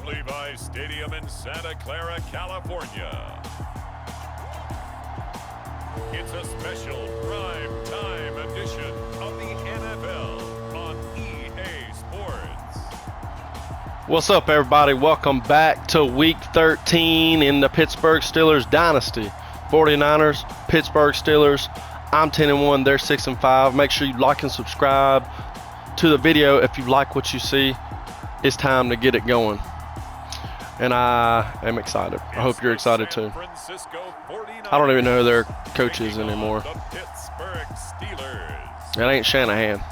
Levi's Stadium in Santa Clara, California. It's a special prime time edition of the NFL on EA Sports. What's up, everybody? Welcome back to Week 13 in the Pittsburgh Steelers dynasty. 49ers, Pittsburgh Steelers. I'm 10-1. They're 6-5. Make sure you like and subscribe to the video if you like what you see. It's time to get it going. And I am excited. I hope you're excited too. I don't even know who their coach is anymore. It ain't Shanahan.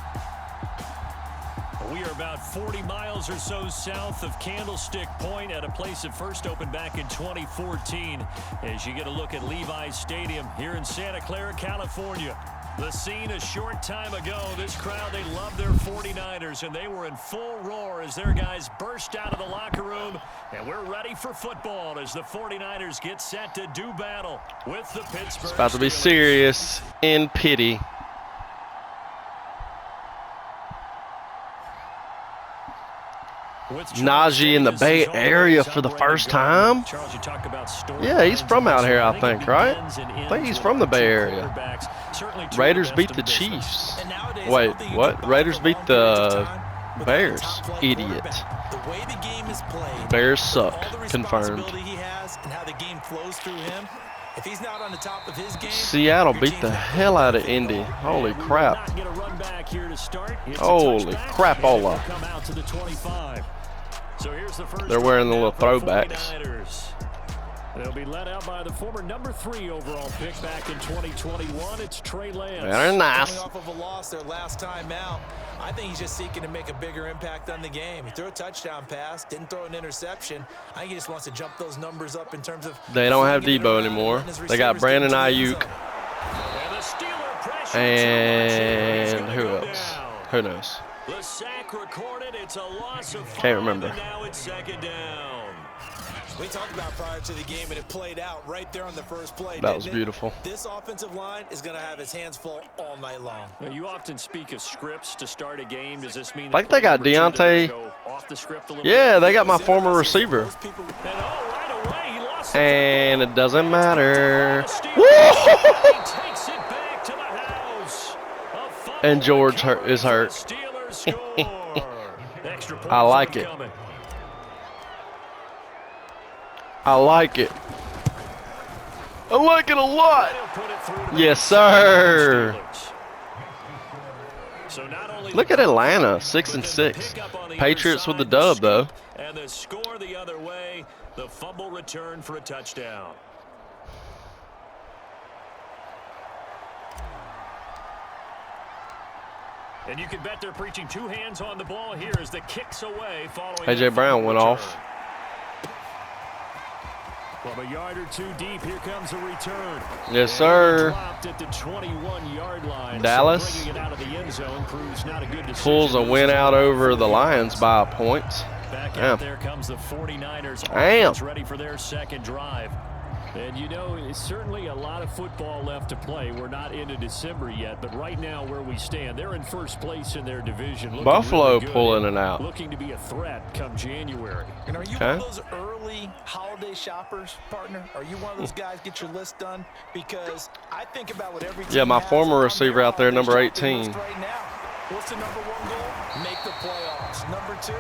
We are about 40 miles or so south of Candlestick Point at a place that first opened back in 2014 as you get a look at Levi's Stadium here in Santa Clara, California. The scene a short time ago. This crowd, they love their 49ers, and they were in full roar as their guys burst out of the locker room. And we're ready for football as the 49ers get set to do battle with the Pittsburgh It's about to be Steelers. serious in pity. Najee in the Bay Area for the first time? Yeah, he's from out here, I think, right? I think he's from the Bay Area. Raiders beat the Chiefs. Wait, what? Raiders beat the Bears. Idiot. Bears suck. Confirmed. Seattle beat the hell out of Indy. Holy crap. Holy crapola. They're wearing the little throwbacks. They'll be led out by the former number 3 overall pick back in 2021. It's Trey Lance. Very nice. Coming off of a loss their last time out, I think he's just seeking to make a bigger impact on the game. He threw a touchdown pass, didn't throw an interception. I think he just wants to jump those numbers up in terms of. They don't have Debo anymore. They got Brandon Ayuk. And who else? Who knows? The sack recorded. It's a loss of 5. Can't remember. Now it's second down. We talked about prior to the game, and it played out right there on the first play. That was beautiful. This offensive line is going to have its hands full all night long. Now, you often speak of scripts to start a game. Does this mean Like they got Deontay? Yeah, they got my former receiver. And it doesn't matter. And George is hurt. I like it. I like it. I like it a lot. Yes, sir. Look at Atlanta, 6-6. Patriots with the dub, though. And the score the other way, the fumble return for a touchdown. And you can bet they're preaching 2 hands on the ball here as the kicks away following. A.J. Brown went off. From a yard or 2 deep, here comes a return. Yes, sir. At the 21-yard line. Dallas so it out of the end zone proves not a good pulls a win out over the Lions by a point. Back Damn. out there comes the 49ers. Damn. Ready for their second drive. And you know, it's certainly a lot of football left to play. We're not into December yet, but right now where we stand, they're in first place in their division. Buffalo really good, pulling it out. Looking to be a threat come January. And are you one of those early holiday shoppers, partner? Are you one of those guys get your list done? Because I think about what every team Yeah, my has former on receiver their out there, number holiday shopping 18. list right now. What's the number 1 goal? Make the playoffs. Number 2,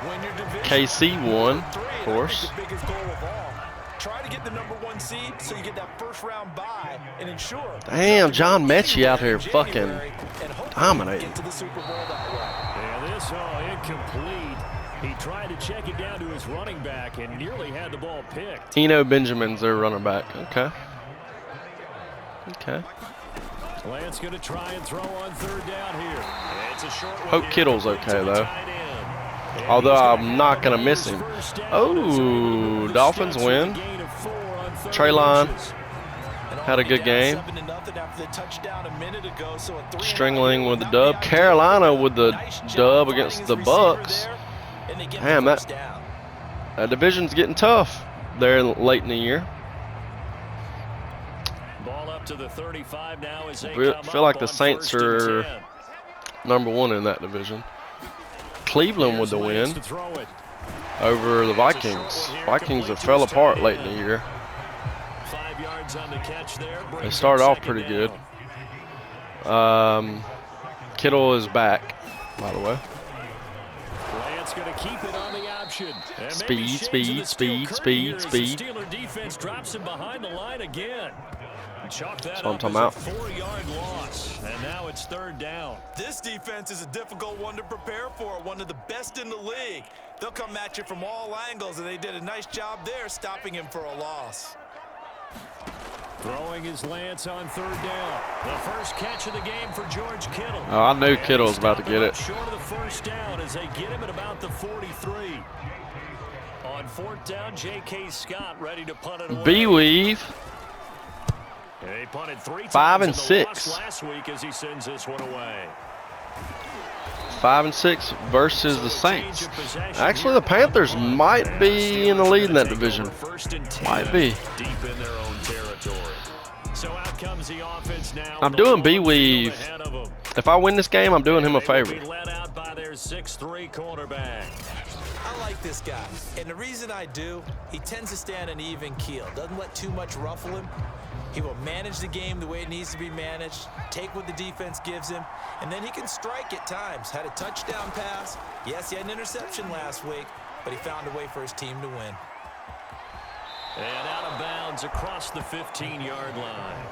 win your division. KC won, Number 3, of course. I think the biggest goal of all. Try to get the number 1 seed so you get that first round bye and ensure. Damn, John Mechie out here fucking dominating. Get to the Super Bowl that way. Yeah, this all incomplete. He tried to check it down to his running back and nearly had the ball picked. Eno Benjamin's their running back. Okay. Okay. Lance going to try and throw on 3rd down here. It's a short one. Hope Kittle's okay, though. Although I'm not going to miss him. Oh, Dolphins win. Treylon had a good game. Stringling with the dub. Carolina with the dub against the Bucks. Damn, that division's getting tough there late in the year. Ball up to the 35 now as they I feel like the Saints are #1 in that division. Cleveland with the win. over the Vikings. Vikings have fell apart late in the year. 5 yards on the catch there. They started off pretty good. Kittle is back, by the way. Lance going to keep it on the option. And Speed. Steeler defense drops him behind the line again. Chalk that up as a 4-yard loss, and now it's 3rd down. This defense is a difficult one to prepare for, one of the best in the league. They'll come at you from all angles, and they did a nice job there stopping him for a loss. Throwing his Lance on 3rd down. The first catch of the game for George Kittle. Oh, I knew Kittle was about to get it. Short of the 1st down as they get him at about the 43. On 4th down, J.K. Scott ready to punt it away. B-weave. He punted 3 times 5 and in the 6 loss last week as he sends this one away. 5 and 6 versus the Saints. Actually, the Panthers might be in the lead in that division. Might be. Deep in their own territory. So out comes the offense now. I'm doing B-weave. If I win this game, I'm doing him a favor. Led out by their 6'3" quarterback. I like this guy, and the reason I do, he tends to stay on an even keel. Doesn't let too much ruffle him. He will manage the game the way it needs to be managed, take what the defense gives him, and then he can strike at times. Had a touchdown pass. Yes, he had an interception last week, but he found a way for his team to win. And out of bounds across the 15-yard line.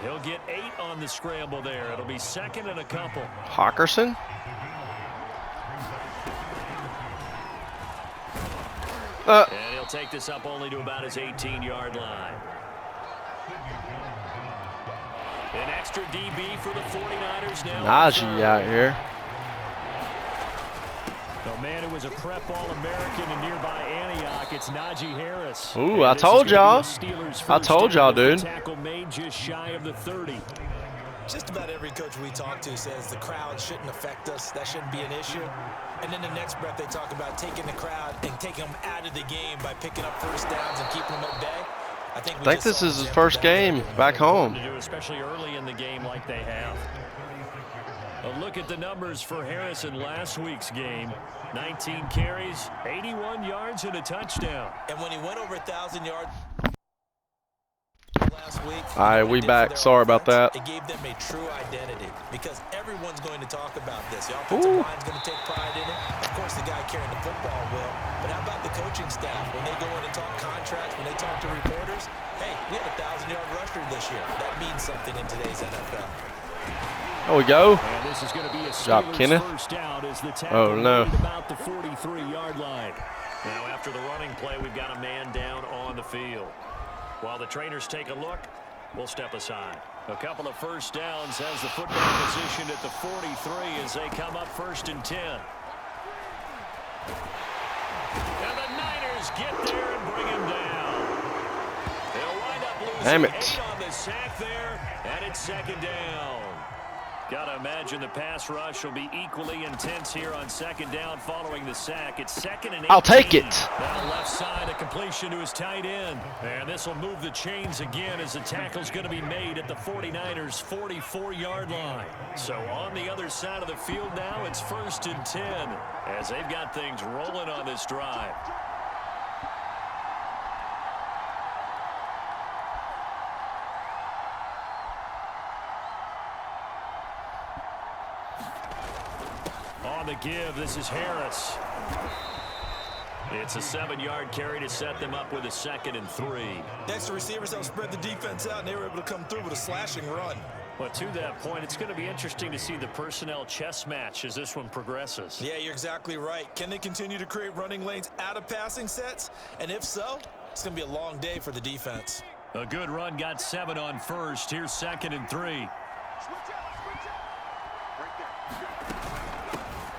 He'll get 8 on the scramble there. It'll be 2nd and a couple. Hawkinson? And he'll take this up only to about his 18-yard line. An extra DB for the 49ers now. Najee out here. The man who was a prep All-American in nearby Antioch, it's Najee Harris. Ooh, I told y'all. I told y'all, dude. Tackle made just shy of the 30. Just about every coach we talk to says the crowd shouldn't affect us. That shouldn't be an issue. And then the next breath they talk about taking the crowd and taking them out of the game by picking up 1st downs and keeping them at bay. I think this is his first game back home. Especially early in the game like they have. A look at the numbers for Harris in last week's game. 19 carries, 81 yards, and a touchdown. And when he went over 1,000 yards last week, all right, we back. Sorry about that. It gave them a true identity because everyone's going to talk about this. The offensive line's going to take pride in it. Of course, the guy carrying the football will. But how about the coaching staff? When they go in and talk contracts, when they talk to reporters, hey, we had a 1,000-yard rusher this year. That means something in today's NFL. There we go. And this is going to be a Job, Kenneth. first down as the tackle Oh, no. about the 43-yard line. Now, after the running play, we've got a man down on the field. While the trainers take a look, we'll step aside. A couple of 1st downs as the football positioned at the 43 as they come up 1st and 10. And the Niners get there and bring him down. They'll wind up losing 8 on the sack there, and it's 2nd down. Got to imagine the pass rush will be equally intense here on 2nd down following the sack. It's 2nd and 18. I'll take it. Now left side, a completion to his tight end. And this will move the chains again as the tackle's going to be made at the 49ers' 44-yard line. So on the other side of the field now, it's 1st and 10 as they've got things rolling on this drive. On the give, this is Harris. It's a 7-yard carry to set them up with a 2nd and 3. Next, the receivers helped spread the defense out, and they were able to come through with a slashing run. But to that point, it's going to be interesting to see the personnel chess match as this one progresses. Yeah, you're exactly right. Can they continue to create running lanes out of passing sets? And if so, it's going to be a long day for the defense. A good run got 7 on 1st. Here's 2nd and 3.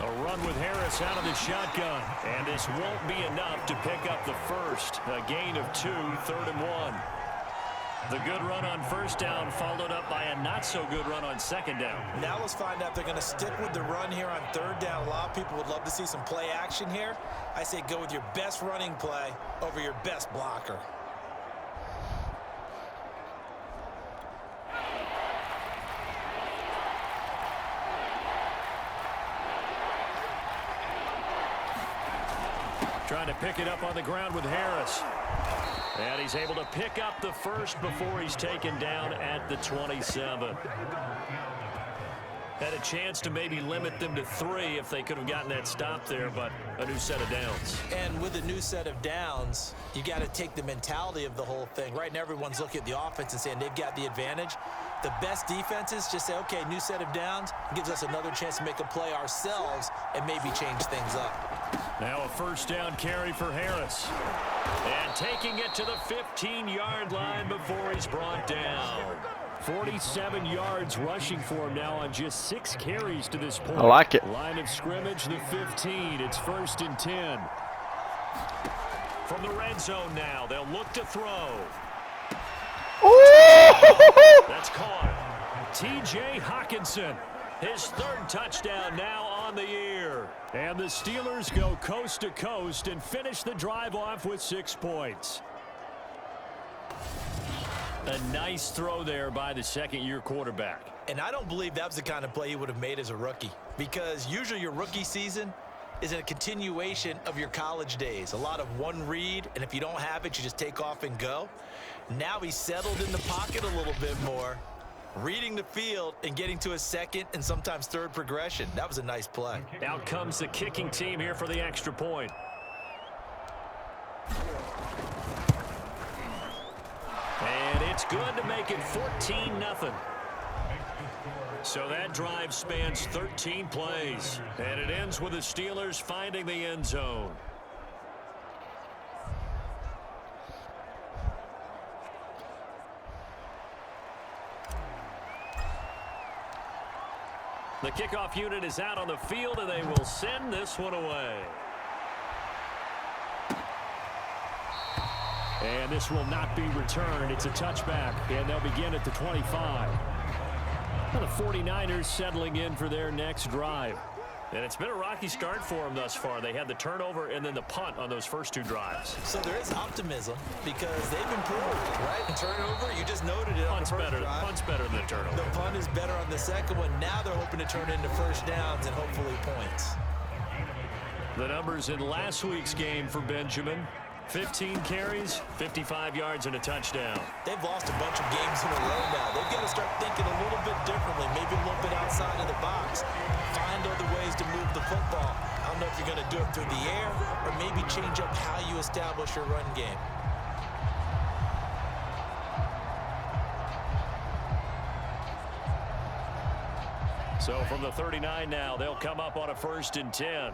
A run with Harris out of the shotgun. And this won't be enough to pick up the 1st. A gain of 2, 3rd and 1. The good run on 1st down followed up by a not-so-good run on 2nd down. Now let's find out if they're going to stick with the run here on 3rd down. A lot of people would love to see some play action here. I say go with your best running play over your best blocker. Trying to pick it up on the ground with Harris. And he's able to pick up the first before he's taken down at the 27. Had a chance to maybe limit them to 3 if they could have gotten that stop there, but a new set of downs. And with a new set of downs, you got to take the mentality of the whole thing. Right now, everyone's looking at the offense and saying they've got the advantage. The best defenses just say, okay, new set of downs gives us another chance to make a play ourselves and maybe change things up. Now a first down carry for Harris. And taking it to the 15-yard line before he's brought down. 47 yards rushing for him now on just 6 carries to this point. I like it. Line of scrimmage, the 15. It's 1st and 10. From the red zone now, they'll look to throw. That's caught. T.J. Hawkinson, his 3rd touchdown now on the year. And the Steelers go coast to coast and finish the drive off with 6 points. A nice throw there by the second-year quarterback. And I don't believe that was the kind of play he would have made as a rookie, because usually your rookie season is a continuation of your college days. A lot of one read, and if you don't have it, you just take off and go. Now he's settled in the pocket a little bit more, reading the field and getting to his 2nd and sometimes 3rd progression. That was a nice play. Out comes the kicking team here for the extra point. And it's good to make it 14-0. So that drive spans 13 plays. And it ends with the Steelers finding the end zone. The kickoff unit is out on the field, and they will send this one away. And this will not be returned. It's a touchback, and they'll begin at the 25. Well, the 49ers settling in for their next drive. And it's been a rocky start for them thus far. They had the turnover and then the punt on those first 2 drives. So there is optimism because they've improved, right? The turnover, you just noted it on the first drive. Punt's better than the turnover. The punt is better on the second one. Now they're hoping to turn it into first downs and hopefully points. The numbers in last week's game for Benjamin: 15 carries, 55 yards, and a touchdown. They've lost a bunch of games in a row now. They've got to start thinking a little bit differently, maybe a little bit outside of the box. Find other ways to move the football. I don't know if you're going to do it through the air or maybe change up how you establish your run game. So from the 39 now, they'll come up on a 1st and 10.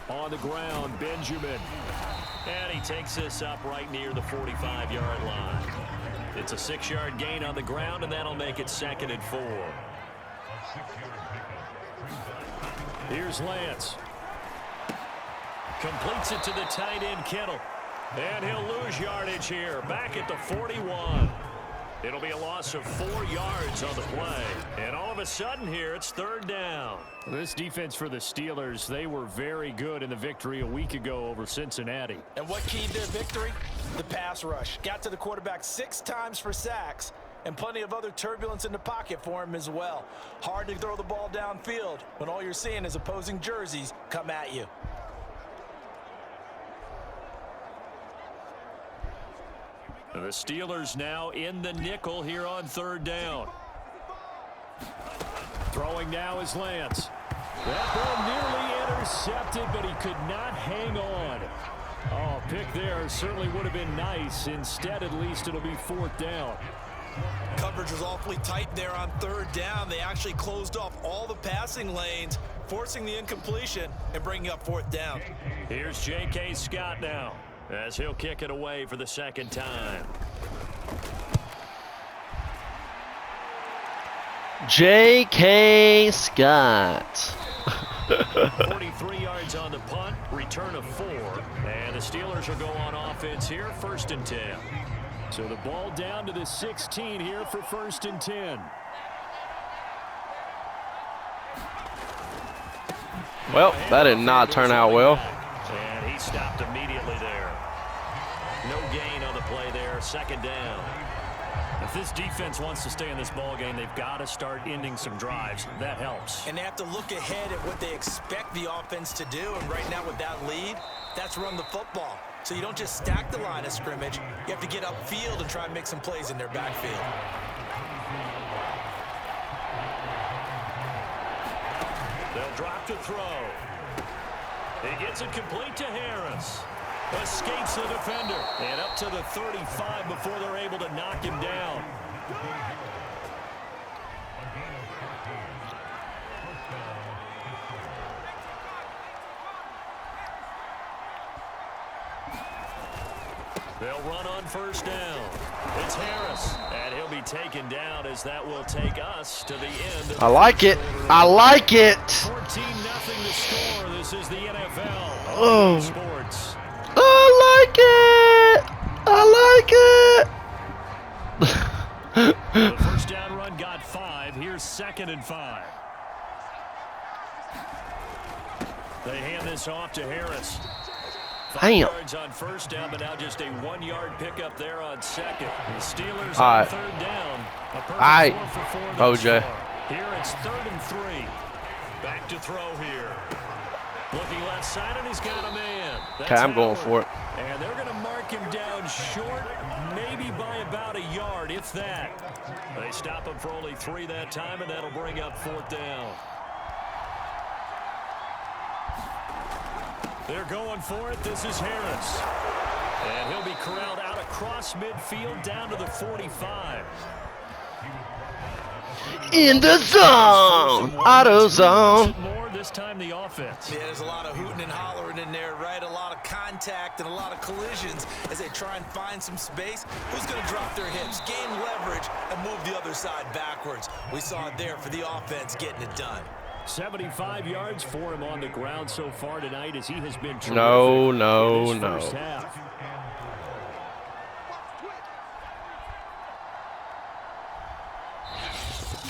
On the ground, Benjamin. And he takes this up right near the 45-yard line. It's a 6-yard gain on the ground, and that'll make it 2nd and 4. Here's Lance. Completes it to the tight end, Kittle. And he'll lose yardage here, back at the 41. It'll be a loss of 4 yards on the play. And all of a sudden here, it's 3rd down. This defense for the Steelers, they were very good in the victory a week ago over Cincinnati. And what keyed their victory? The pass rush. Got to the quarterback 6 times for sacks, and plenty of other turbulence in the pocket for him as well. Hard to throw the ball downfield when all you're seeing is opposing jerseys come at you. The Steelers now in the nickel here on 3rd down. Throwing now is Lance. That ball nearly intercepted, but he could not hang on. Oh, pick there certainly would have been nice. Instead, at least it'll be 4th down. Coverage was awfully tight there on 3rd down. They actually closed off all the passing lanes, forcing the incompletion and bringing up 4th down. Here's J.K. Scott now, as he'll kick it away for the 2nd time. J.K. Scott. 43 yards on the punt, return of 4. And the Steelers will go on offense here, 1st and 10. So the ball down to the 16 here for 1st and 10. Well, that did not turn out well. And he stopped immediately there. No gain on the play there, 2nd down. The If this defense wants to stay in this ball game, they've got to start ending some drives. That helps. And they have to look ahead at what they expect the offense to do. And right now with that lead, that's run the football. So you don't just stack the line of scrimmage. You have to get upfield and try and make some plays in their backfield. They'll drop to throw. He gets it complete to Harris. Escapes the defender. And up to the 35 before they're able to knock him down. They'll run on first down. It's Harris, and he'll be taken down as that will take us to the end of the I like it. I like it. 14-0 to score. This is the NFL. Oh. Sports. I like it. I like it. The first down run got 5. Here's 2nd and 5. They hand this off to Harris. 5 yards on first down, but now just a 1-yard pickup there on 2nd. The Steelers on 3rd down. A perfect 4 for 4 OJ. Here it's 3rd and 3. Back to throw here. Looking left side, and he's got a man. Okay, I'm going for it. And they're going to mark him down short, maybe by about a yard, if that. They stop him for only 3 that time, and that'll bring up 4th down. They're going for it. This is Harris. And he'll be corralled out across midfield down to the 45. In the zone. Auto zone. More this time the offense. Yeah, there's a lot of hooting and hollering in there, right? A lot of contact and a lot of collisions as they try and find some space. Who's going to drop their hips, gain leverage, and move the other side backwards? We saw it there for the offense getting it done. 75 yards for him on the ground so far tonight as he has been terrific No. first half.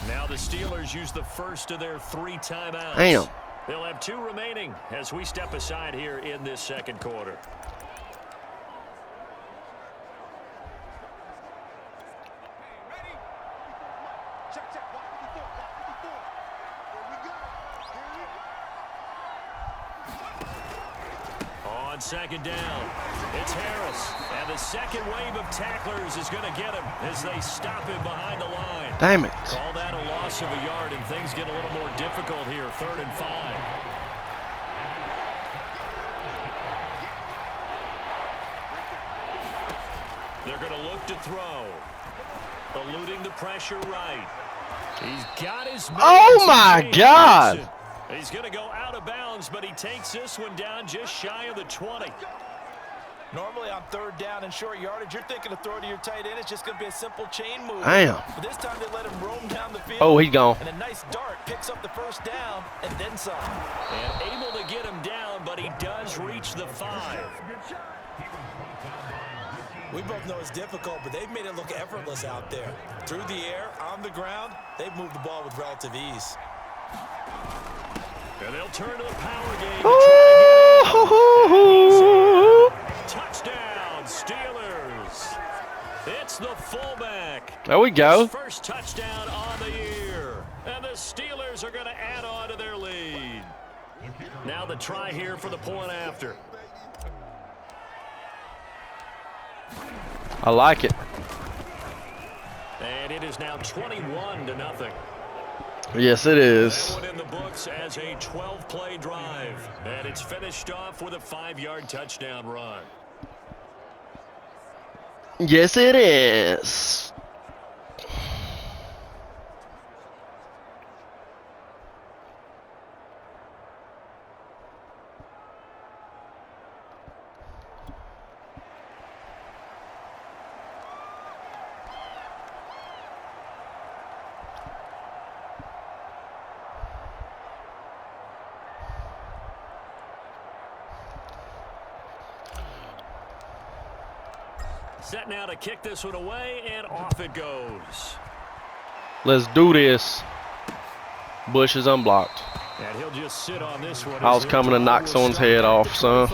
Now the Steelers use the first of their 3 timeouts. Damn. They'll have 2 remaining as we step aside here in this 2nd quarter. On 2nd down, it's Harris. And the second wave of tacklers is going to get him as they stop him behind the line. Damn it. Call that a loss of a yard, and things get a little more difficult here. 3rd and 5. They're going to look to throw. Eluding the pressure right. He's got his man. Oh, my God. He's going to go out of bounds, but he takes this one down just shy of the 20. Normally on 3rd down and short yardage, you're thinking of throw to your tight end. It's just going to be a simple chain move. Damn. But this time they let him roam down the field. Oh, he's gone. And a nice dart picks up the first down and then some. And able to get him down, but he does reach the 5. We both know it's difficult, but they've made it look effortless out there. Through the air, on the ground, they've moved the ball with relative ease. And they'll turn to the power game to try to get in. Touchdown, Steelers. It's the fullback. There we go. His first touchdown on the year. And the Steelers are going to add on to their lead. Now the try here for the point after. I like it. And it is now 21-0. Yes, it is. That one in the books as a 12-play drive. And it's finished off with a 5-yard touchdown run. Yes, it is. Set now to kick this one away, and off it goes. Let's do this. Bush is unblocked. And he'll just sit on this one. I was coming to knock someone's head off, son.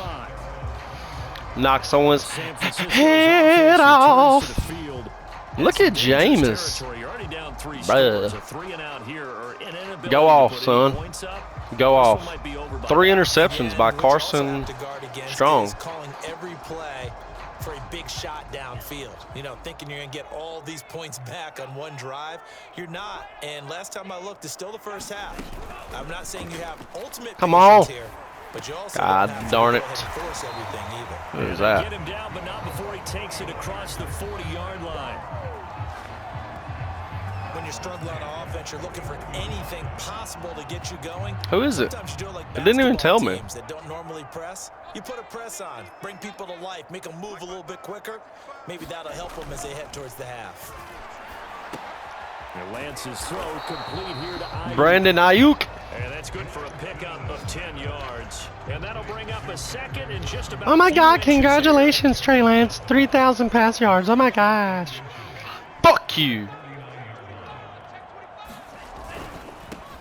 Knock someone's head off. Look at Jameis. Go off, son. Go off. 3 interceptions by Carson Strong. Calling every play for a big shot downfield. You know, thinking you're going to get all these points back on one drive. You're not. And last time I looked, it's still the first half. I'm not saying you have ultimate patience here, but you also God darn it. Force everything either. Who's that? Get him down, but not before he takes it across the 40-yard line. When you're struggling on offense, you're looking for anything possible to get you going. Who is it? Sometimes you do it like It didn't even tell me. teams that don't normally press. You put a press on, bring people to life, make them move a little bit quicker. Maybe that'll help them as they head towards the half. And Lance's throw complete here to Ayuk. Brandon Ayuk. And that's good for a pickup of 10 yards. And that'll bring up a second and just about. Oh my God! Congratulations, Trey Lance. 3,000 pass yards. Oh my gosh. Fuck you.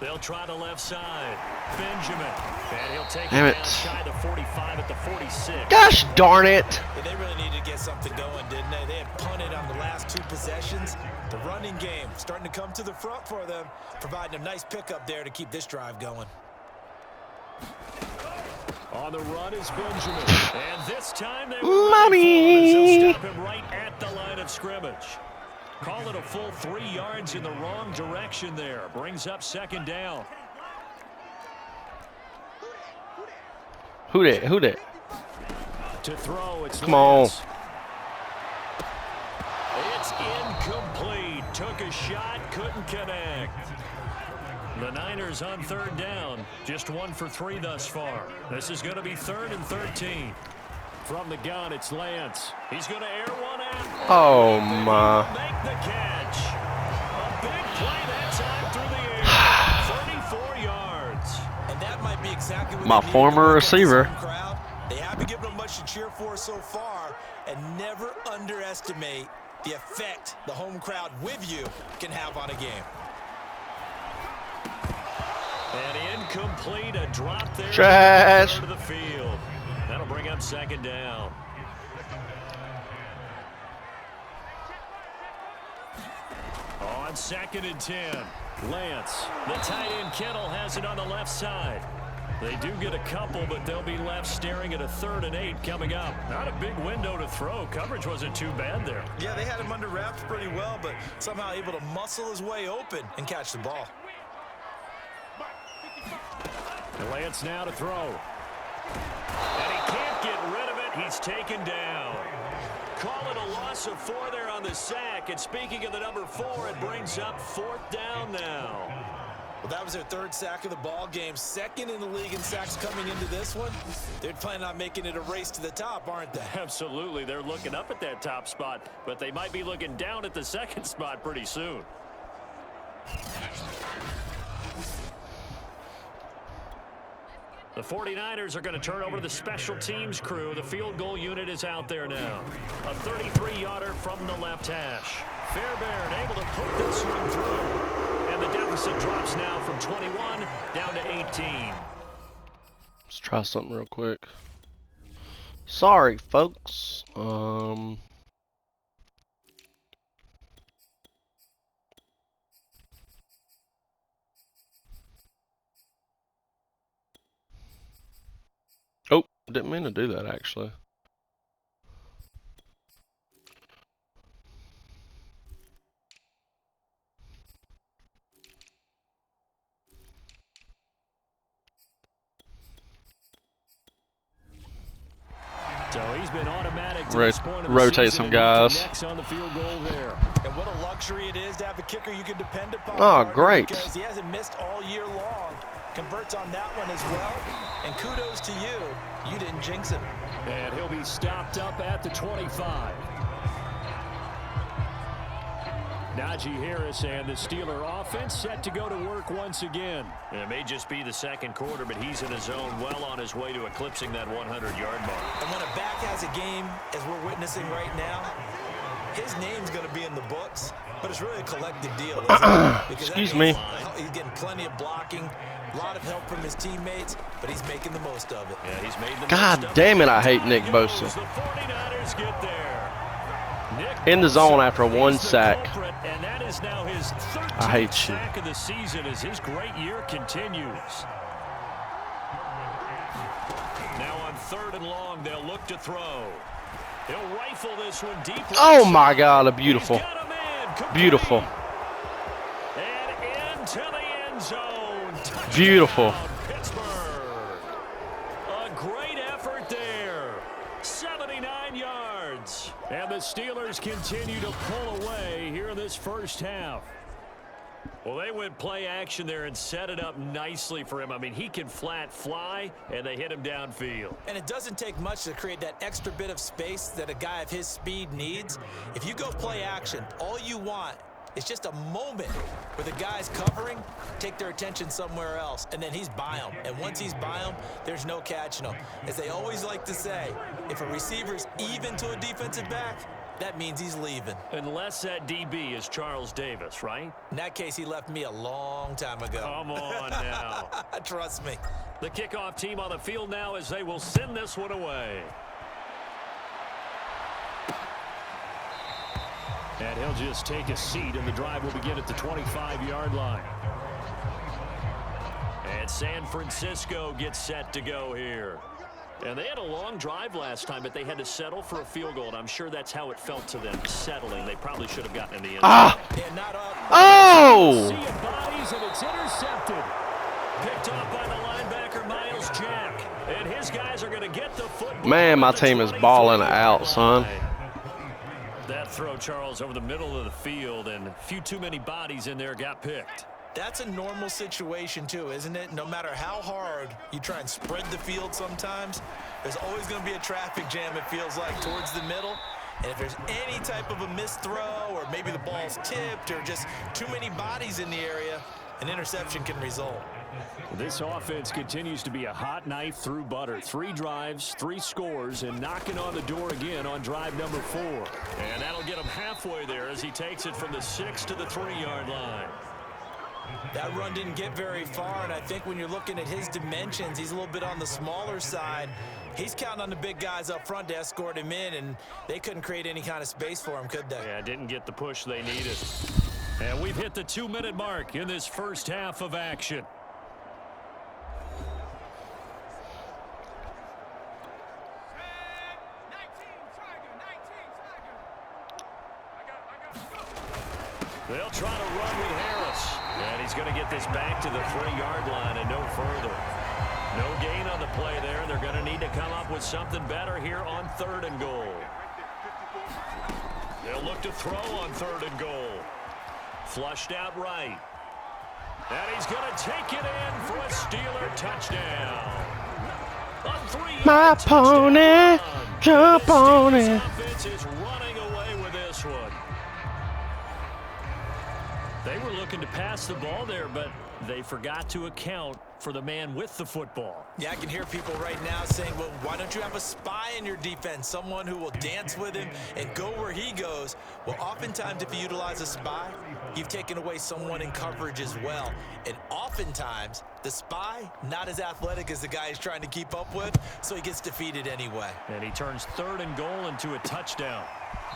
They'll try the left side. Benjamin. And he'll take Damn it it. down shy the 45 at the 46. Gosh darn it. Yeah, they really needed to get something going, didn't they? They had punted on the last 2 possessions. The running game starting to come to the front for them, providing a nice pickup there to keep this drive going. On the run is Benjamin. And this time they Mommy. will stop him right at the line of scrimmage. Call it a full 3 yards in the wrong direction there. Brings up second down. Who that? Who that? To throw, it's Come on. Lance. It's incomplete. Took a shot, couldn't connect. The Niners on 3rd down. Just 1 for 3 thus far. This is going to be 3rd and 13. From the gun, it's Lance. He's going to air one out. Oh my. Make the catch. A big play that time through the air. 34 yards. And that might be exactly what My they need former to look at this receiver. home crowd. They haven't given them much to cheer for so far, and never underestimate the effect the home crowd with you can have on a game. And incomplete, a drop there. Trash. To the field. That'll bring up second down. On 2nd and 10, Lance. The tight end Kittle has it on the left side. They do get a couple, but they'll be left staring at a 3rd and 8 coming up. Not a big window to throw. Coverage wasn't too bad there. Yeah, they had him under wraps pretty well, but somehow able to muscle his way open and catch the ball. And Lance now to throw. And he can't get rid of it. He's taken down. Call it a loss of 4 there on the sack. And speaking of the number 4, it brings up 4th down now. Well, that was their 3rd sack of the ball game. 2nd in the league in sacks coming into this one. They're planning on making it a race to the top, aren't they? Absolutely. They're looking up at that top spot, but they might be looking down at the 2nd spot pretty soon. The 49ers are going to turn over to the special teams crew. The field goal unit is out there now. A 33-yarder from the left hash. Fairbairn able to put this one through. And the deficit drops now from 21 down to 18. Let's try something real quick. Sorry, folks. Oh, didn't mean to do that actually. So he's been automatic to Ro- this point of the rotate season, some guys. connects on the field goal there. And what a luxury it is to have a kicker you can depend upon. Oh, partner, great. Because he hasn't missed all year long. Converts on that one as well. And kudos to you. You didn't jinx him. And he'll be stopped up at the 25. Najee Harris and the Steeler offense set to go to work once again. And it may just be the second quarter, but he's in his zone, well on his way to eclipsing that 100-yard mark. And when a back has a game, as we're witnessing right now, his name's going to be in the books, but it's really a collective deal. Excuse me. He's getting plenty of blocking, a lot of help from his teammates, but he's making the most of it. Yeah, he's made the God most of damn it, it. I hate Nick Bosa. The 49ers get there. in the zone after one sack. Culprit, and that is now his 13th I hate you. sack of the season as his great year continues. Now on 3rd and long, they'll look to throw. He'll rifle this one deep. Oh my God, a beautiful, He's got a man complete. beautiful, And into the end zone. Touchdown, beautiful. Pittsburgh. A great effort there. 79 yards. And the Steelers continue to pull away here in this first half. Well, they went play action there and set it up nicely for him. I mean, he can flat fly, and they hit him downfield. And it doesn't take much to create that extra bit of space that a guy of his speed needs. If you go play action, all you want is just a moment where the guy's covering, take their attention somewhere else, and then he's by him. And once he's by him, there's no catching him. As they always like to say, if a receiver's even to a defensive back, that means he's leaving. Unless that DB is Charles Davis, right? In that case, he left me a long time ago. Come on now. Trust me. The kickoff team on the field now as they will send this one away. And he'll just take a seat, and the drive will begin at the 25-yard line. And San Francisco gets set to go here. And they had a long drive last time, but they had to settle for a field goal, and I'm sure that's how it felt to them, settling. They probably should have gotten in the end zone. They're not up. Oh! See it bodies, and it's intercepted. Picked off by the linebacker, Miles Jack. And his guys are going to get the football. Man, my team is balling out, son. That throw, Charles, over the middle of the field, and a few too many bodies in there got picked. That's a normal situation, too, isn't it? No matter how hard you try and spread the field sometimes, there's always going to be a traffic jam, it feels like, towards the middle. And if there's any type of a missed throw or maybe the ball's tipped or just too many bodies in the area, an interception can result. This offense continues to be a hot knife through butter. 3 drives, 3 scores, and knocking on the door again on drive number 4. And that'll get him halfway there as he takes it from the 6 to the 3-yard line. That run didn't get very far, and I think when you're looking at his dimensions, he's a little bit on the smaller side. He's counting on the big guys up front to escort him in, and they couldn't create any kind of space for him, could they? Yeah, didn't get the push they needed. And we've hit the 2-minute mark in this first half of action. They'll try to run with Harris. And he's going to get this back to the 3-yard line and no further. No gain on the play there. They're going to need to come up with something better here on 3rd and goal. They'll look to throw on 3rd and goal. Flushed out right. And he's going to take it in for a Steeler touchdown. My pony, jump on it. Offense is running away with this one. They were looking to pass the ball there, but they forgot to account for the man with the football. Yeah, I can hear people right now saying, well, why don't you have a spy in your defense, someone who will dance with him and go where he goes? Well, oftentimes if you utilize a spy, you've taken away someone in coverage as well. And oftentimes, the spy, not as athletic as the guy he's trying to keep up with, so he gets defeated anyway. And he turns 3rd and goal into a touchdown.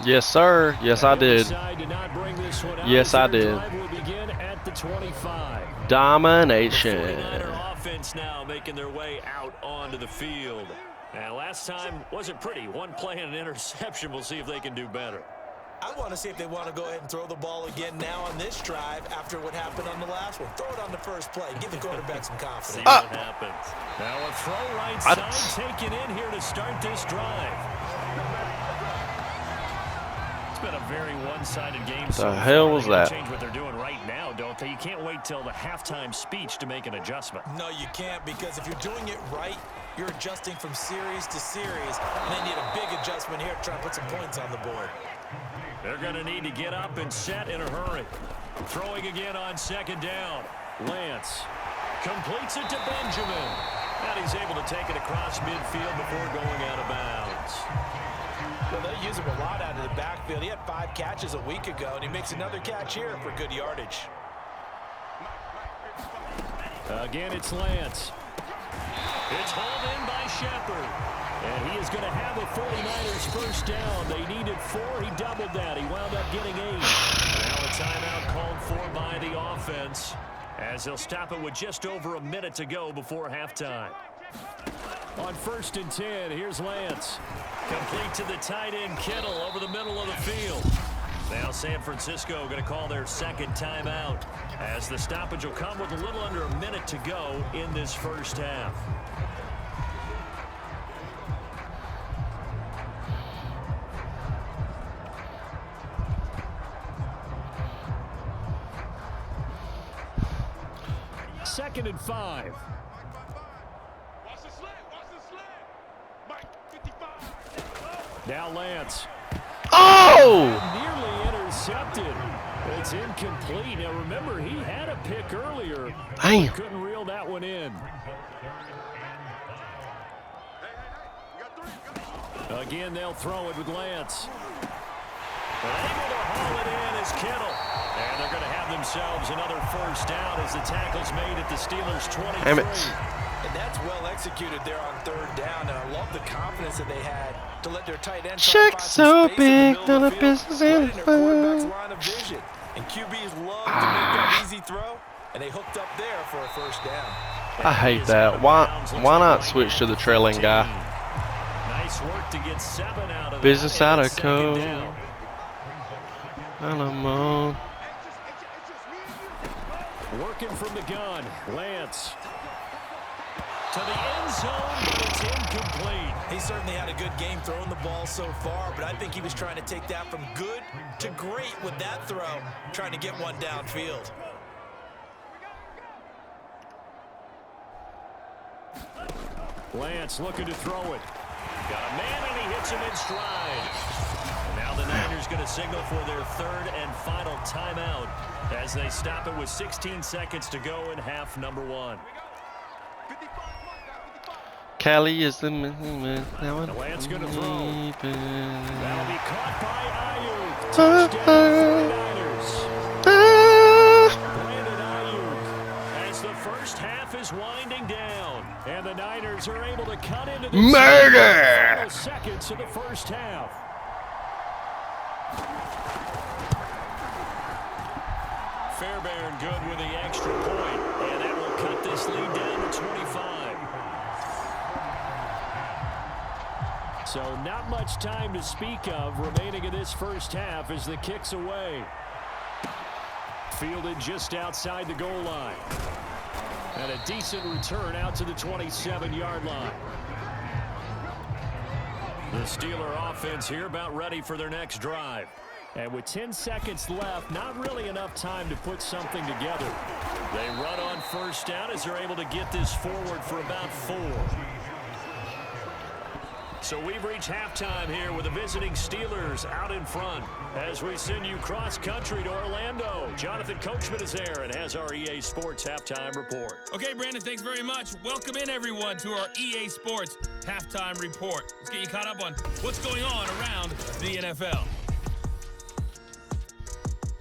Yes, sir. Yes, I did. Yes, I did. At the 25. Domination. 49er offense now making their way out onto the field. And last time wasn't pretty. One play and an interception. We'll see if they can do better. I want to see if they want to go ahead and throw the ball again now on this drive after what happened on the last one. Throw it on the first play. Give the quarterback some confidence. See what happens. Now a throw right side taken in here to start this drive. It's been a very one-sided game. The hell was that? Change what they're doing right now, don't they? You can't wait till the halftime speech to make an adjustment. No, you can't, because if you're doing it right, you're adjusting from series to series, and they need a big adjustment here to try and put some points on the board. They're going to need to get up and set in a hurry. Throwing again on 2nd down. Lance completes it to Benjamin. And he's able to take it across midfield before going out of bounds. Well, they use him a lot out of the backfield. He had 5 catches a week ago, and he makes another catch here for good yardage. Again, it's Lance. It's hauled in by Shepard. And he is going to have a 49ers first down. They needed 4. He doubled that. He wound up getting 8. Now a timeout called for by the offense, as they'll stop it with just over a minute to go before halftime. On 1st and 10, here's Lance. Complete to the tight end, Kittle, over the middle of the field. Now San Francisco going to call their second timeout, as the stoppage will come with a little under a minute to go in this first half. Second and 5. Now Lance. Oh! Nearly intercepted. It's incomplete. Now remember, he had a pick earlier. Damn. Couldn't reel that one in. Again, they'll throw it with Lance. Able to haul it in is Kittle. And they're going to have themselves another first down as the tackle's made at the Steelers' 23. Damn it. And that's well executed there on 3rd down. And I love the confidence that they had to let their tight end Check so big, none of business in their quarterback's line of vision. And QBs love to make that easy throw. And they hooked up there for a first down. I hate that. Why not switch to the trailing guy? Nice work to get 7 out of Business that. out of code. Alamo. Working from the gun, Lance. To the end zone, but it's incomplete. He certainly had a good game throwing the ball so far, but I think he was trying to take that from good to great with that throw, trying to get one downfield. Lance looking to throw it. Got a man, and he hits him in stride. And now the Niners going to signal for their 3rd and final timeout as they stop it with 16 seconds to go in half number 1. Callie is the man. Lance going to throw. That'll be caught by Ayuk. Touchdown 49ers. Brandon Ayuk, as the first half is winding down, and the Niners are able to cut into the final seconds of the first half. Fairbairn good with the extra point, and that will cut this lead down to 25. So not much time to speak of remaining in this first half as the kick's away. Fielded just outside the goal line. And a decent return out to the 27-yard line. The Steeler offense here about ready for their next drive. And with 10 seconds left, not really enough time to put something together. They run on first down as they're able to get this forward for about 4. So we've reached halftime here with the visiting Steelers out in front as we send you cross-country to Orlando. Jonathan Coachman is there and has our EA Sports Halftime Report. Okay, Brandon, thanks very much. Welcome in, everyone, to our EA Sports Halftime Report. Let's get you caught up on what's going on around the NFL.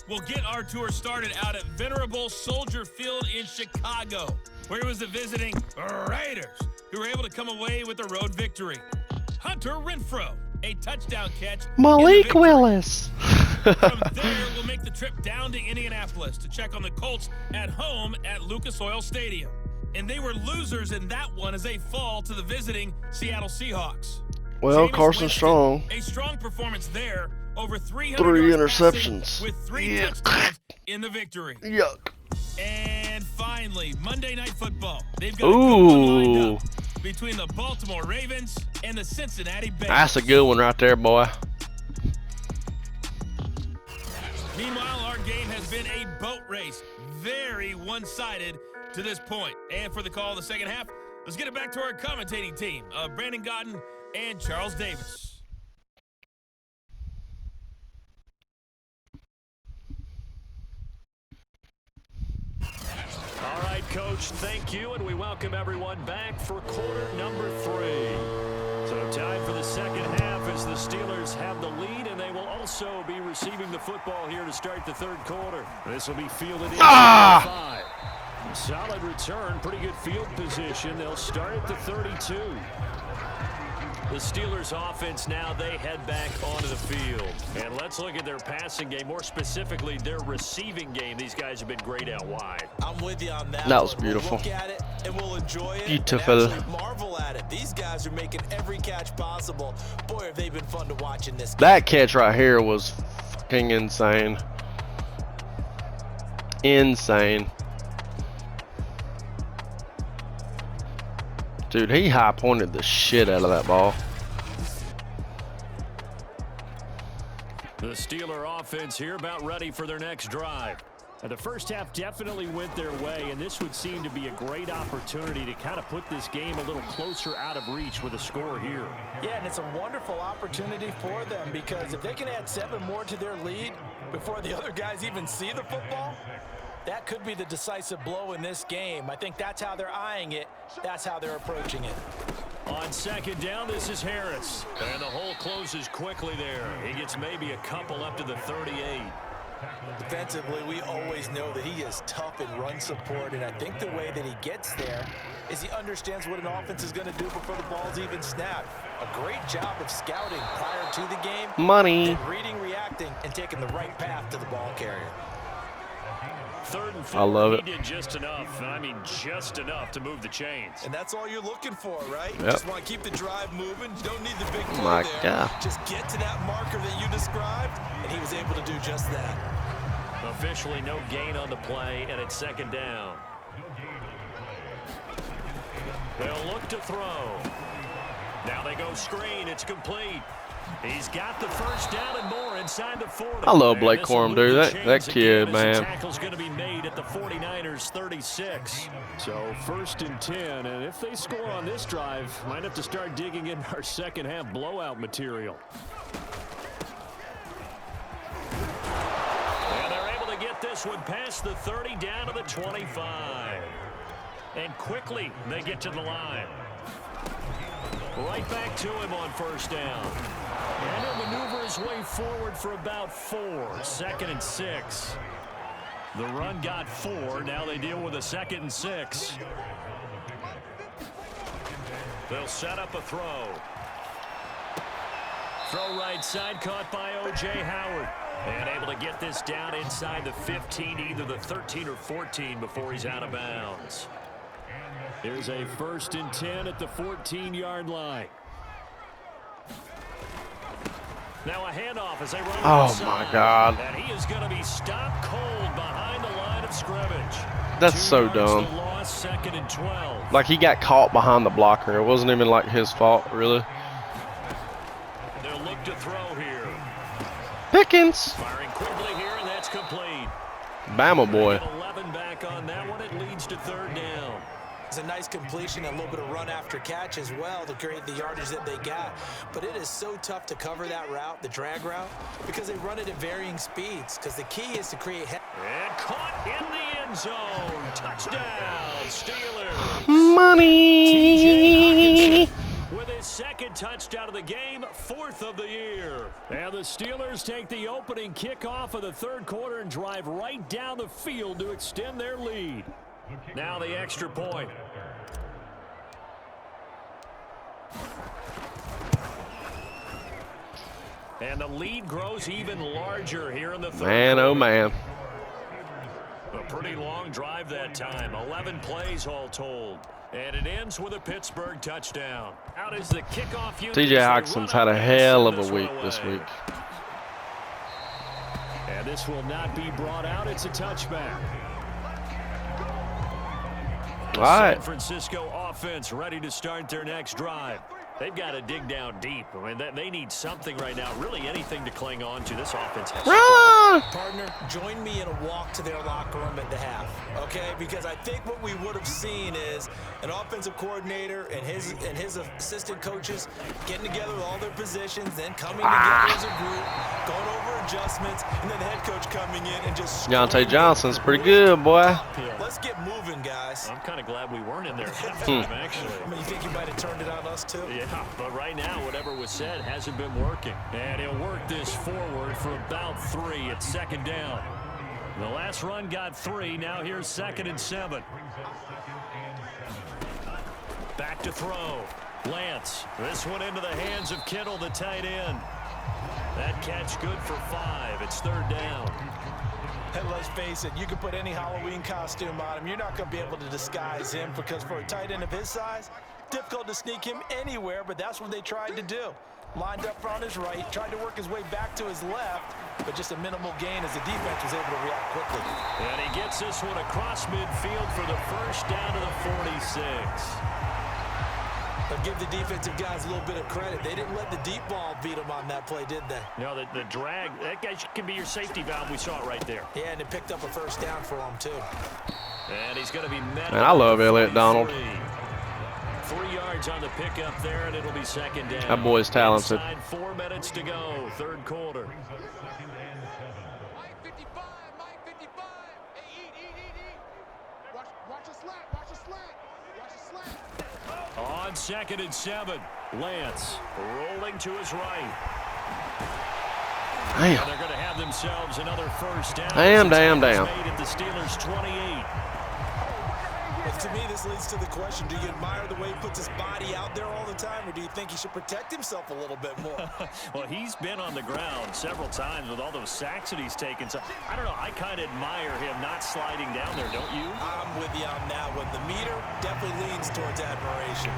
We'll get our tour started out at Venerable Soldier Field in Chicago, where it was the visiting Raiders who were able to come away with a road victory. Hunter Renfrow, a touchdown catch. Malik Willis. From there, we'll make the trip down to Indianapolis to check on the Colts at home at Lucas Oil Stadium. And they were losers in that one as they fall to the visiting Seattle Seahawks. Well, Jameis Carson Winston, Strong. a strong performance there. Over 300 3 yards interceptions. passing with 3 touchdowns in the victory. Yuck. And finally, Monday Night Football. They've got a good one lined up between the Baltimore Ravens and the Cincinnati Bengals. That's a good one right there, boy. Meanwhile, our game has been a boat race. Very one-sided to this point. And for the call of the second half, let's get it back to our commentating team of Brandon Godden and Charles Davis. All right, Coach, thank you, and we welcome everyone back for quarter number 3. So time for the second half as the Steelers have the lead, and they will also be receiving the football here to start the third quarter. This will be fielded in 5. Solid return, pretty good field position. They'll start at the 32. The Steelers offense now, they head back onto the field. And let's look at their passing game, more specifically their receiving game. These guys have been great out wide. I'm with you on that. That was beautiful. We'll look at it and we'll enjoy it. Beautiful. And actually marvel at it. These guys are making every catch possible. Boy, have they been fun to watch in this game. That catch right here was fucking insane. Insane. Dude, he high pointed the shit out of that ball. The Steeler offense here about ready for their next drive. The first half definitely went their way, and this would seem to be a great opportunity to kind of put this game a little closer out of reach with a score here. Yeah, and it's a wonderful opportunity for them because if they can add 7 more to their lead before the other guys even see the football, that could be the decisive blow in this game. I think that's how they're eyeing it. That's how they're approaching it. On second down, this is Harris. And the hole closes quickly there. He gets maybe a couple up to the 38. Defensively, we always know that he is tough in run support, and I think the way that he gets there is he understands what an offense is going to do before the ball's even snapped. A great job of scouting prior to the game. Money. And reading, reacting, and taking the right path to the ball carrier. Third and 4, I love it. He did just enough. I mean, just enough to move the chains. And that's all you're looking for, right? Yep. Just want to keep the drive moving. You don't need the big play My there. God. Just get to that marker that you described, and he was able to do just that. Officially no gain on the play, and it's second down. They'll look to throw. Now they go screen. It's complete. He's got the first down and more inside the 40. I love Blake Corum, dude. That kid, man. The tackle's going to be made at the 49ers 36. So first and 10, and if they score on this drive, might have to start digging in our second half blowout material. And they're able to get this one past the 30 down to the 25. And quickly they get to the line. Right back to him on first down. And he'll maneuver his way forward for about 4. Second and 6. The run got 4. Now they deal with a second and 6. They'll set up a throw. Throw right side caught by O.J. Howard. And able to get this down inside the 15, either the 13 or 14 before he's out of bounds. Here's a first and 10 at the 14-yard line. Now a handoff as they run. Oh my God. And he is going to be stopped cold behind the line of scrimmage. That's 2 so yards dumb. to loss, second and 12. Like he got caught behind the blocker. It wasn't even like his fault, really. They'll look to throw here. Pickens. Firing quickly here, and that's complete. Bama boy. Get 11 back on that one. It leads to third down. It's a nice completion and a little bit of run after catch as well to create the yardage that they got. But it is so tough to cover that route, the drag route, because they run it at varying speeds. Because the key is to create. And caught in the end zone. Touchdown, Steelers. Money. With his second touchdown of the game, 4th of the year. And the Steelers take the opening kickoff of the third quarter and drive right down the field to extend their lead. Now the extra point. And the lead grows even larger here in the third Man, quarter. oh man. A pretty long drive that time. 11 plays all told. And it ends with a Pittsburgh touchdown. Out is the kickoff unit. TJ Hawkinson's had a hell of a week this week. And this will not be brought out. It's a touchback. All right. San Francisco offense ready to start their next drive. They've got to dig down deep. I mean, they need something right now, really anything to cling on to. This offense has Run! Partner, join me in a walk to their locker room at the half, okay? Because I think what we would have seen is an offensive coordinator and his assistant coaches getting together with all their positions, then coming together as a group, going over adjustments, and then the head coach coming in and just Deontay Johnson's pretty good, boy. Let's get moving, guys. I'm kind of glad we weren't in there at halftime, actually. I mean, you think you might have turned it on us, too? Yeah, but right now, whatever was said hasn't been working. And he'll work this forward for about 3 at second down. The last run got 3. Now here's 2nd and 7. Back to throw. Lance. This one into the hands of Kittle, the tight end. That catch good for 5. It's 3rd down. And let's face it, you can put any Halloween costume on him. You're not going to be able to disguise him because for a tight end of his size, difficult to sneak him anywhere, but that's what they tried to do. Lined up on his right, tried to work his way back to his left, but just a minimal gain as the defense was able to react quickly. And he gets this one across midfield for the 1st down to the 46. But give the defensive guys a little bit of credit. They didn't let the deep ball beat them on that play, did they? No, the drag, that guy can be your safety valve. We saw it right there. Yeah, and it picked up a 1st down for him, too. And he's going to be met. Man, I love Elliott Donald. 3 yards on the pickup there, and it'll be 2nd down. That boy's talented. Inside 4 minutes to go, 3rd quarter. Mike 55, Mike 55. Hey, eat. Watch a slant, watch a slant, watch a slant. On 2nd and 7, Lance rolling to his right. Damn. And they're going to have themselves another 1st down. Damn. Made at the Steelers 28. Well, to me, this leads to the question, do you admire the way he puts his body out there all the time, or do you think he should protect himself a little bit more? Well, he's been on the ground several times with all those sacks that he's taken. So, I don't know, I kind of admire him not sliding down there, don't you? I'm with you on that one. The meter definitely leans towards admiration.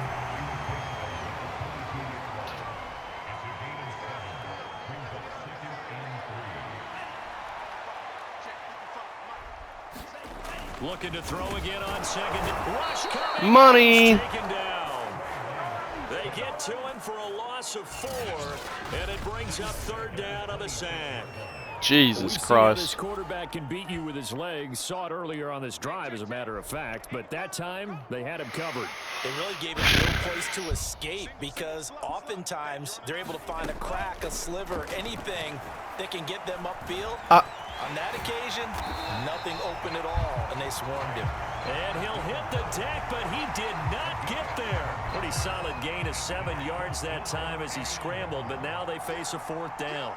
Looking to throw again on 2nd. Rush coming. Money. Taken down. They get to him for a loss of 4, and it brings up 3rd down on the sack. Jesus This Christ. quarterback can beat you with his legs. Saw it earlier on this drive, as a matter of fact, but that time they had him covered. They really gave him no place to escape because oftentimes they're able to find a crack, a sliver, anything that can get them upfield. On that occasion, nothing open at all, and they swarmed him. And he'll hit the deck, but he did not get there. Pretty solid gain of 7 yards that time as he scrambled, but now they face a 4th down.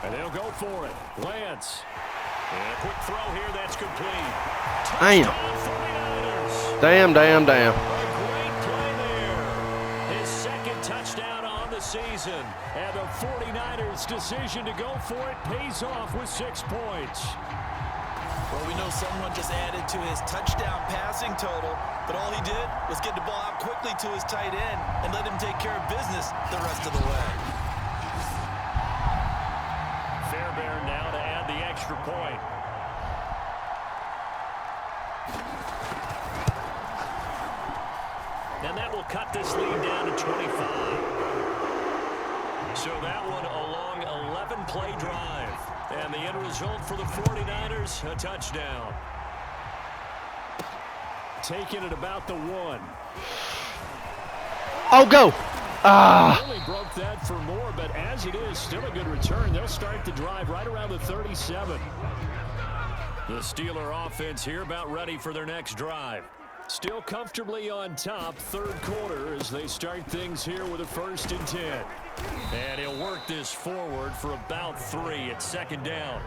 And they'll go for it. Lance. And a quick throw here, that's complete. Touchdown 49ers. Damn. A great play there. His 2nd touchdown on the season. And the 49ers' decision to go for it pays off with 6 points. Well, we know someone just added to his touchdown passing total, but all he did was get the ball out quickly to his tight end and let him take care of business the rest of the way. Fairbairn now to add the extra point. And that will cut this lead down to 25. So that one a long 11-play drive. And the end result for the 49ers, a touchdown. Taking it about the 1. Oh, go. Really broke that for more, but as it is, still a good return. They'll start the drive right around the 37. The Steeler offense here about ready for their next drive. Still comfortably on top, 3rd quarter as they start things here with a 1st and 10. And he'll work this forward for about 3 at 2nd down.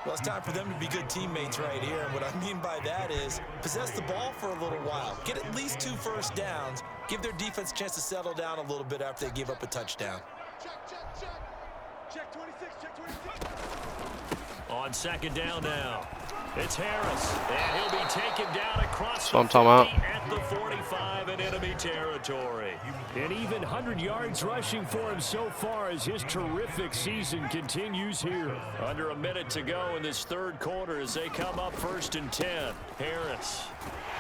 Well, it's time for them to be good teammates right here. And what I mean by that is possess the ball for a little while. Get at least 2 first downs. Give their defense a chance to settle down a little bit after they give up a touchdown. Check 26, check 26. On 2nd down now. It's Harris, and he'll be taken down across That's what the I'm 50 talking at the 45 in enemy territory. And even 100 yards rushing for him so far as his terrific season continues here. Under a minute to go in this 3rd quarter as they come up 1st and 10. Harris.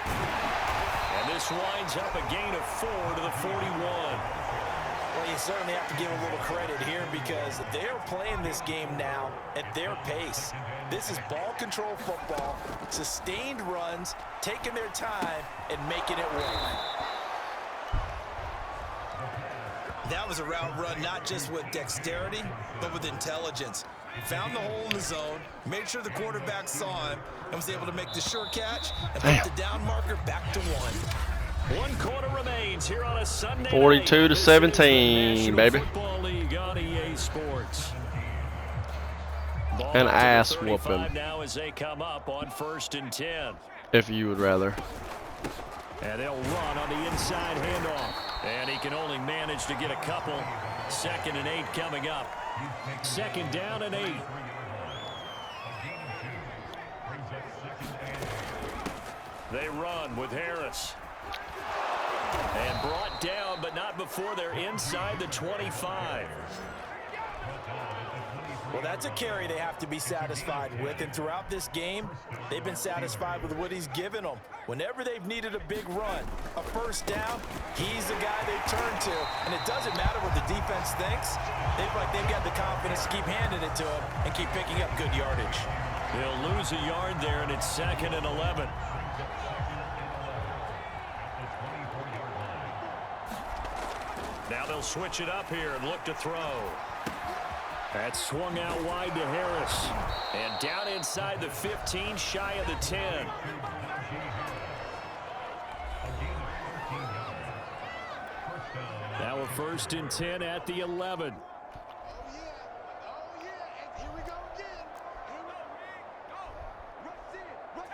And this winds up a gain of 4 to the 41. Well, you certainly have to give a little credit here because they're playing this game now at their pace. This is ball control football, sustained runs, taking their time, and making it work. That was a route run not just with dexterity, but with intelligence. Found the hole in the zone, made sure the quarterback saw him, and was able to make the sure catch and put the down marker back to 1. 1 quarter remains here on a Sunday 42 night. to This 17, is the baby. National Football League on EA Sports. Ball An up to the ass 35 whooping. now as they come up on 1st and 10. If you would rather. And they'll run on the inside handoff. And he can only manage to get a couple. 2nd and 8 coming up. 2nd down and 8. They run with Harris. And brought down, but not before they're inside the 25. Well, that's a carry they have to be satisfied with, and throughout this game, they've been satisfied with what he's given them. Whenever they've needed a big run, a 1st down, he's the guy they turn to, and it doesn't matter what the defense thinks. They've got the confidence to keep handing it to him and keep picking up good yardage. They'll lose a yard there, and it's 2nd and 11. Now they'll switch it up here and look to throw. That's swung out wide to Harris. And down inside the 15, shy of the 10. Now a 1st and 10 at the 11. Oh, yeah, and here we go again. Here we go. Rush in, rush.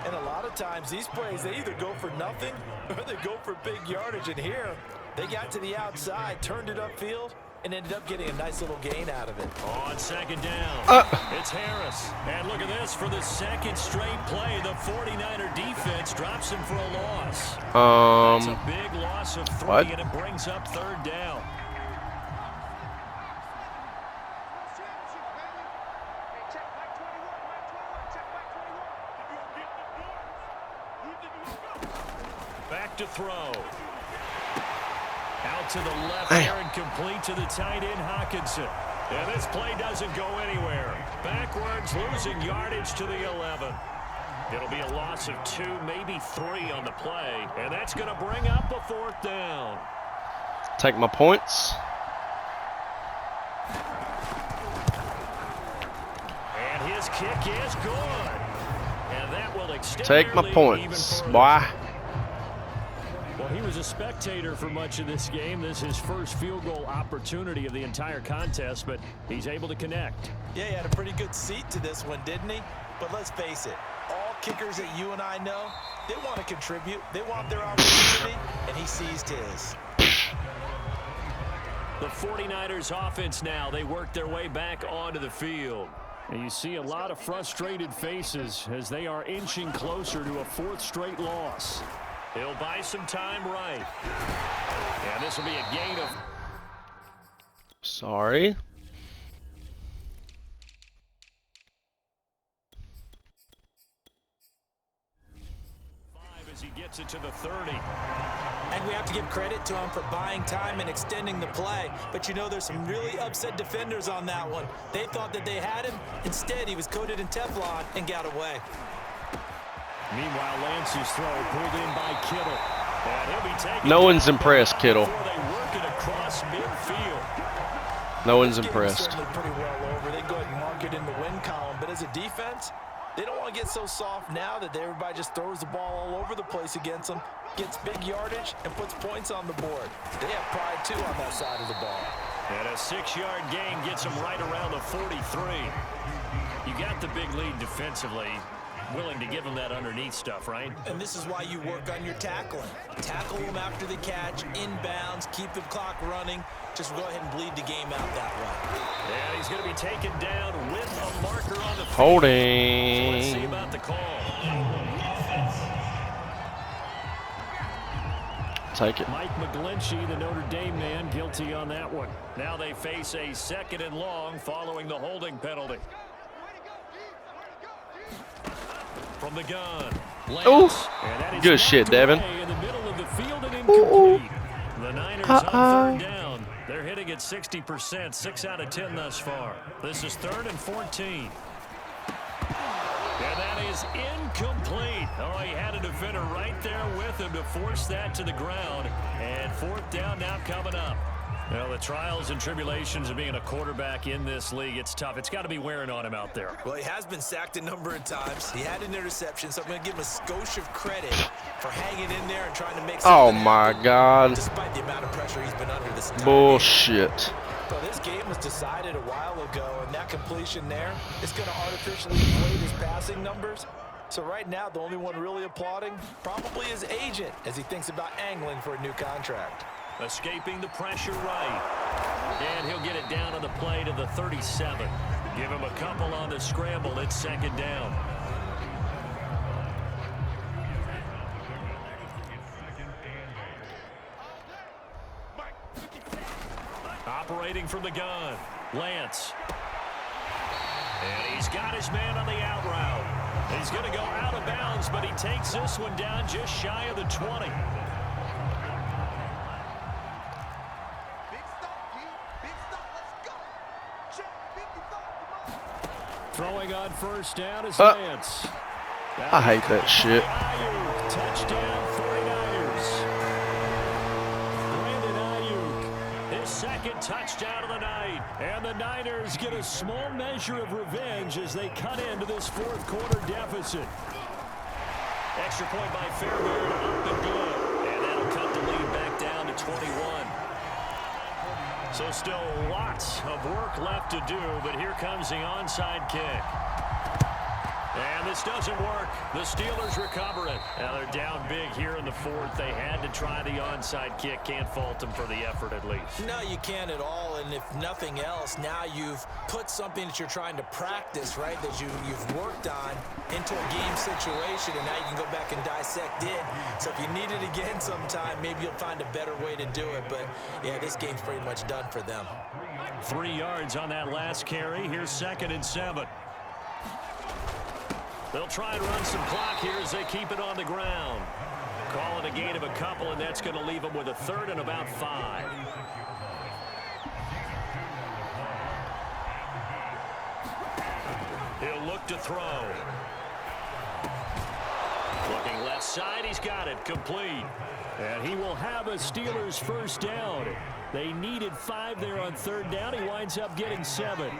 And a lot of times, these plays, they either go for nothing or they go for big yardage. And here, they got to the outside, turned it upfield, and ended up getting a nice little gain out of it. On 2nd down, it's Harris. And look at this, for the 2nd straight play, the 49er defense drops him for a loss. That's a big loss of 3, and it brings up 3rd down. Back to throw. Out to the left there and complete to the tight end, Hawkinson. And this play doesn't go anywhere. Backwards, losing yardage to the 11. It'll be a loss of 2, maybe 3 on the play. And that's going to bring up a 4th down. Take my points. And his kick is good. And that will extend Take their my lead points, even further. boy. Well, he was a spectator for much of this game. This is his first field goal opportunity of the entire contest, but he's able to connect. Yeah, he had a pretty good seat to this one, didn't he? But let's face it, all kickers that you and I know, they want to contribute. They want their opportunity, and he seized his. The 49ers offense now, they work their way back onto the field. And you see a lot of frustrated faces as they are inching closer to a 4th straight loss. He'll buy some time right. And this will be a gain of... Sorry. As he gets it to the 30. And we have to give credit to him for buying time and extending the play. But you know, there's some really upset defenders on that one. They thought that they had him. Instead, he was coated in Teflon and got away. Meanwhile, Lance's throw pulled in by Kittle. And he'll be taken No one's impressed, Kittle. before they work it across midfield. No one's This game is impressed. certainly pretty well over. They go ahead and mark it in the win column. But as a defense, they don't want to get so soft now that everybody just throws the ball all over the place against them, gets big yardage, and puts points on the board. They have pride, too, on that side of the ball. And a 6-yard gain gets them right around the 43. You got the big lead defensively. Willing to give them that underneath stuff, right? And this is why you work on your tackling. Tackle them after the catch, inbounds, keep the clock running. Just go ahead and bleed the game out that way. And he's going to be taken down with a marker on the field. Holding. So let's see about the call. Take it. Mike McGlinchey, the Notre Dame man, guilty on that one. Now they face a 2nd and long following the holding penalty. From the gun. Ooh. And that is Good shit, knocked Devin. away in the middle of the field and incomplete. The Niners on 3rd down. They're hitting at 60%, 6 out of 10 thus far. This is 3rd and 14. And that is incomplete. Oh, he had a defender right there with him to force that to the ground. And 4th down now coming up. Well, the trials and tribulations of being a quarterback in this league, it's tough. It's got to be wearing on him out there. Well, he has been sacked a number of times. He had an interception, so I'm going to give him a skosh of credit for hanging in there and trying to make Oh something my happen, God. despite the amount of pressure he's been under this entire Bullshit. game. Well, this game was decided a while ago, and that completion there is going to artificially inflate his passing numbers. So right now, the only one really applauding probably his agent as he thinks about angling for a new contract. Escaping the pressure right. And he'll get it down on the play to the 37. Give him a couple on the scramble. It's second down. Operating from the gun, Lance. And he's got his man on the out route. He's going to go out of bounds, but he takes this one down just shy of the 20. Throwing on first down is Lance. I hate that shit. Touchdown 49ers. Brandon Ayuk, his second touchdown of the night. And the Niners get a small measure of revenge as they cut into this fourth quarter deficit. Extra point by Fairbairn, up and good. And that'll cut the lead back down to 21. So still lots of work left to do, but here comes the onside kick. And this doesn't work. The Steelers recover it. Now they're down big here in the fourth. They had to try the onside kick. Can't fault them for the effort at least. No, you can't at all. And if nothing else, now you've put something that you're trying to practice, right, that you've worked on into a game situation, and now you can go back and dissect it. So if you need it again sometime, maybe you'll find a better way to do it. But, yeah, this game's pretty much done for them. 3 yards on that last carry. Here's 2nd and 7. They'll try and run some clock here as they keep it on the ground. Call it a gain of a couple, and that's going to leave them with a 3rd and about 5. He'll look to throw. Looking left side, he's got it, complete. And he will have a Steelers first down. They needed 5 there on 3rd down. He winds up getting 7.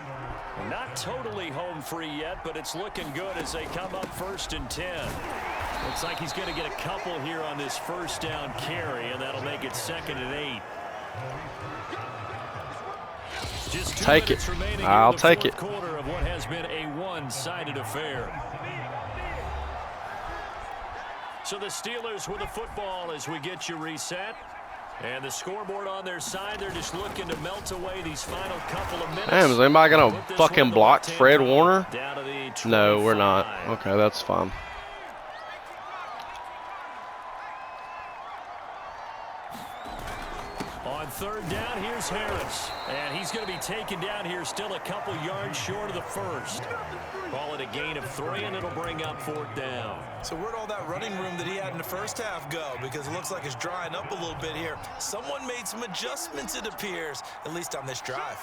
Not totally home free yet, but it's looking good as they come up 1st and 10. Looks like he's going to get a couple here on this first down carry, and that'll make it 2nd and 8. Just 2 Take minutes it. remaining I'll in the take fourth it. quarter of what has been a one-sided affair. So the Steelers with the football as we get you reset. And the scoreboard on their side, they're just looking to melt away these final couple of minutes. Damn, is anybody going to Put this fucking one to block left-hand Fred column, Warner? down to the No, we're not. 25. Okay, that's fine. On 3rd down, here's Harris. And he's going to be taken down here still a couple yards short of the 1st. Call it a gain of 3, and it'll bring up 4th down. So where'd all that running room that he had in the first half go? Because it looks like it's drying up a little bit here. Someone made some adjustments, it appears, at least on this drive.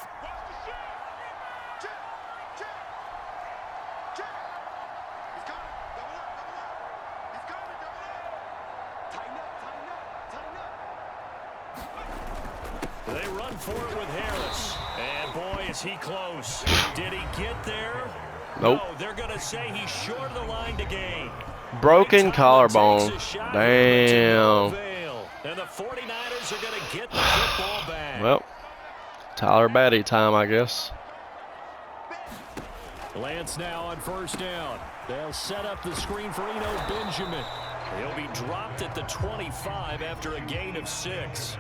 They run for it with Harris. And boy, is he close. Did he get there? Nope. No, they're going to say he's short of the line to gain. Broken collarbone. Damn. And the 49ers are going to get the football back. Well, Tyler Batty time, I guess. Lance now on 1st down. They'll set up the screen for Eno Benjamin. He'll be dropped at the 25 after a gain of 6.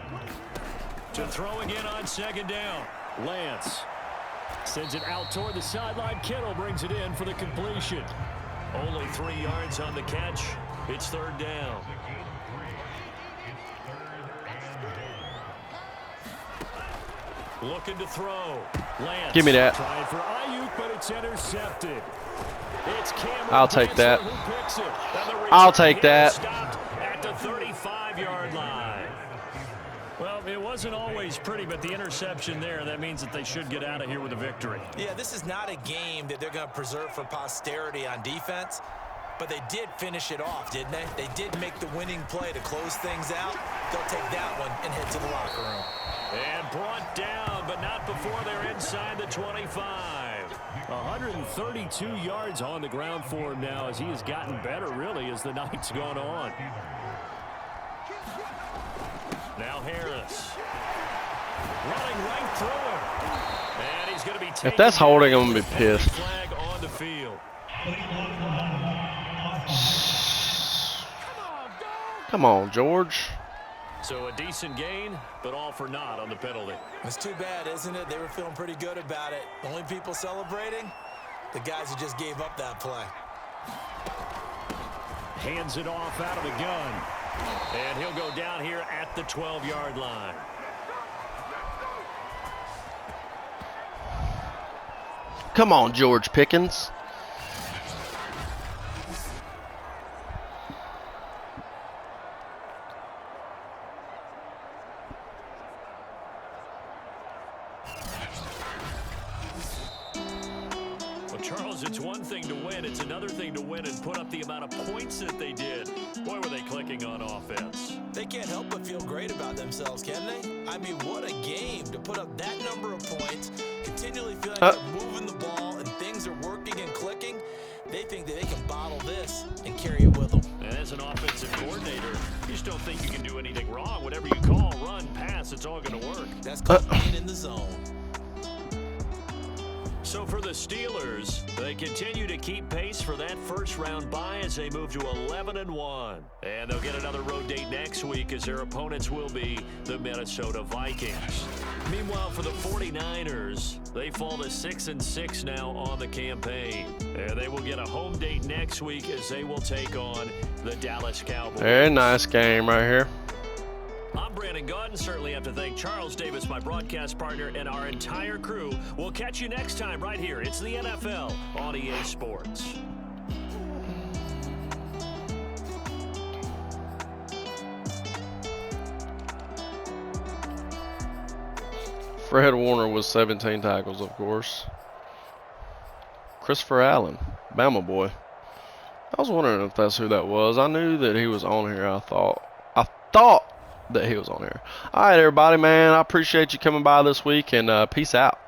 To throw again on 2nd down. Lance sends it out toward the sideline. Kittle brings it in for the completion. Only 3 yards on the catch. It's 3rd down. Looking to throw. Lance. Give me that. Trying for Ayuk, but it's intercepted. It's Cameron I'll take that. who picks it. And the I'll return take here that. stopped at the 35-yard line. Well, it wasn't always pretty, but the interception there, that means that they should get out of here with a victory. Yeah, this is not a game that they're going to preserve for posterity on defense, but they did finish it off, didn't they? They did make the winning play to close things out. They'll take that one and head to the locker room. And brought down, but not before they're inside the 25. 132 yards on the ground for him now as he has gotten better, really, as the night's gone on. Now Harris. Running right through him. And he's going to be taken. If that's holding, I'm going to be pissed. Flag on the field. Come on, George. So a decent gain, but all for naught on the penalty. It's too bad, isn't it? They were feeling pretty good about it. Only people celebrating? The guys who just gave up that play. Hands it off out of the gun. And he'll go down here at the 12-yard line. Come on, George Pickens. Charles, it's one thing to win. It's another thing to win and put up the amount of points that they did. Boy, were they clicking on offense. They can't help but feel great about themselves, can they? I mean, what a game to put up that number of points, continually feeling like they're moving the ball and things are working and clicking. They think that they can bottle this and carry it with them. And as an offensive coordinator, you just don't think you can do anything wrong. Whatever you call, run, pass, it's all going to work. That's called being in the zone. So for the Steelers, they continue to keep pace for that first-round bye as they move to 11-1. And they'll get another road date next week as their opponents will be the Minnesota Vikings. Meanwhile, for the 49ers, they fall to 6-6 now on the campaign. And they will get a home date next week as they will take on the Dallas Cowboys. Very nice game right here. I'm Brandon Gaudin. Certainly have to thank Charles Davis, my broadcast partner, and our entire crew. We'll catch you next time right here. It's the NFL on EA Sports. Fred Warner was 17 tackles, of course. Christopher Allen, Bama boy. I was wondering if that's who that was. I knew that he was on here. I thought that he was on here. All right, everybody, man. I appreciate you coming by this week, and peace out.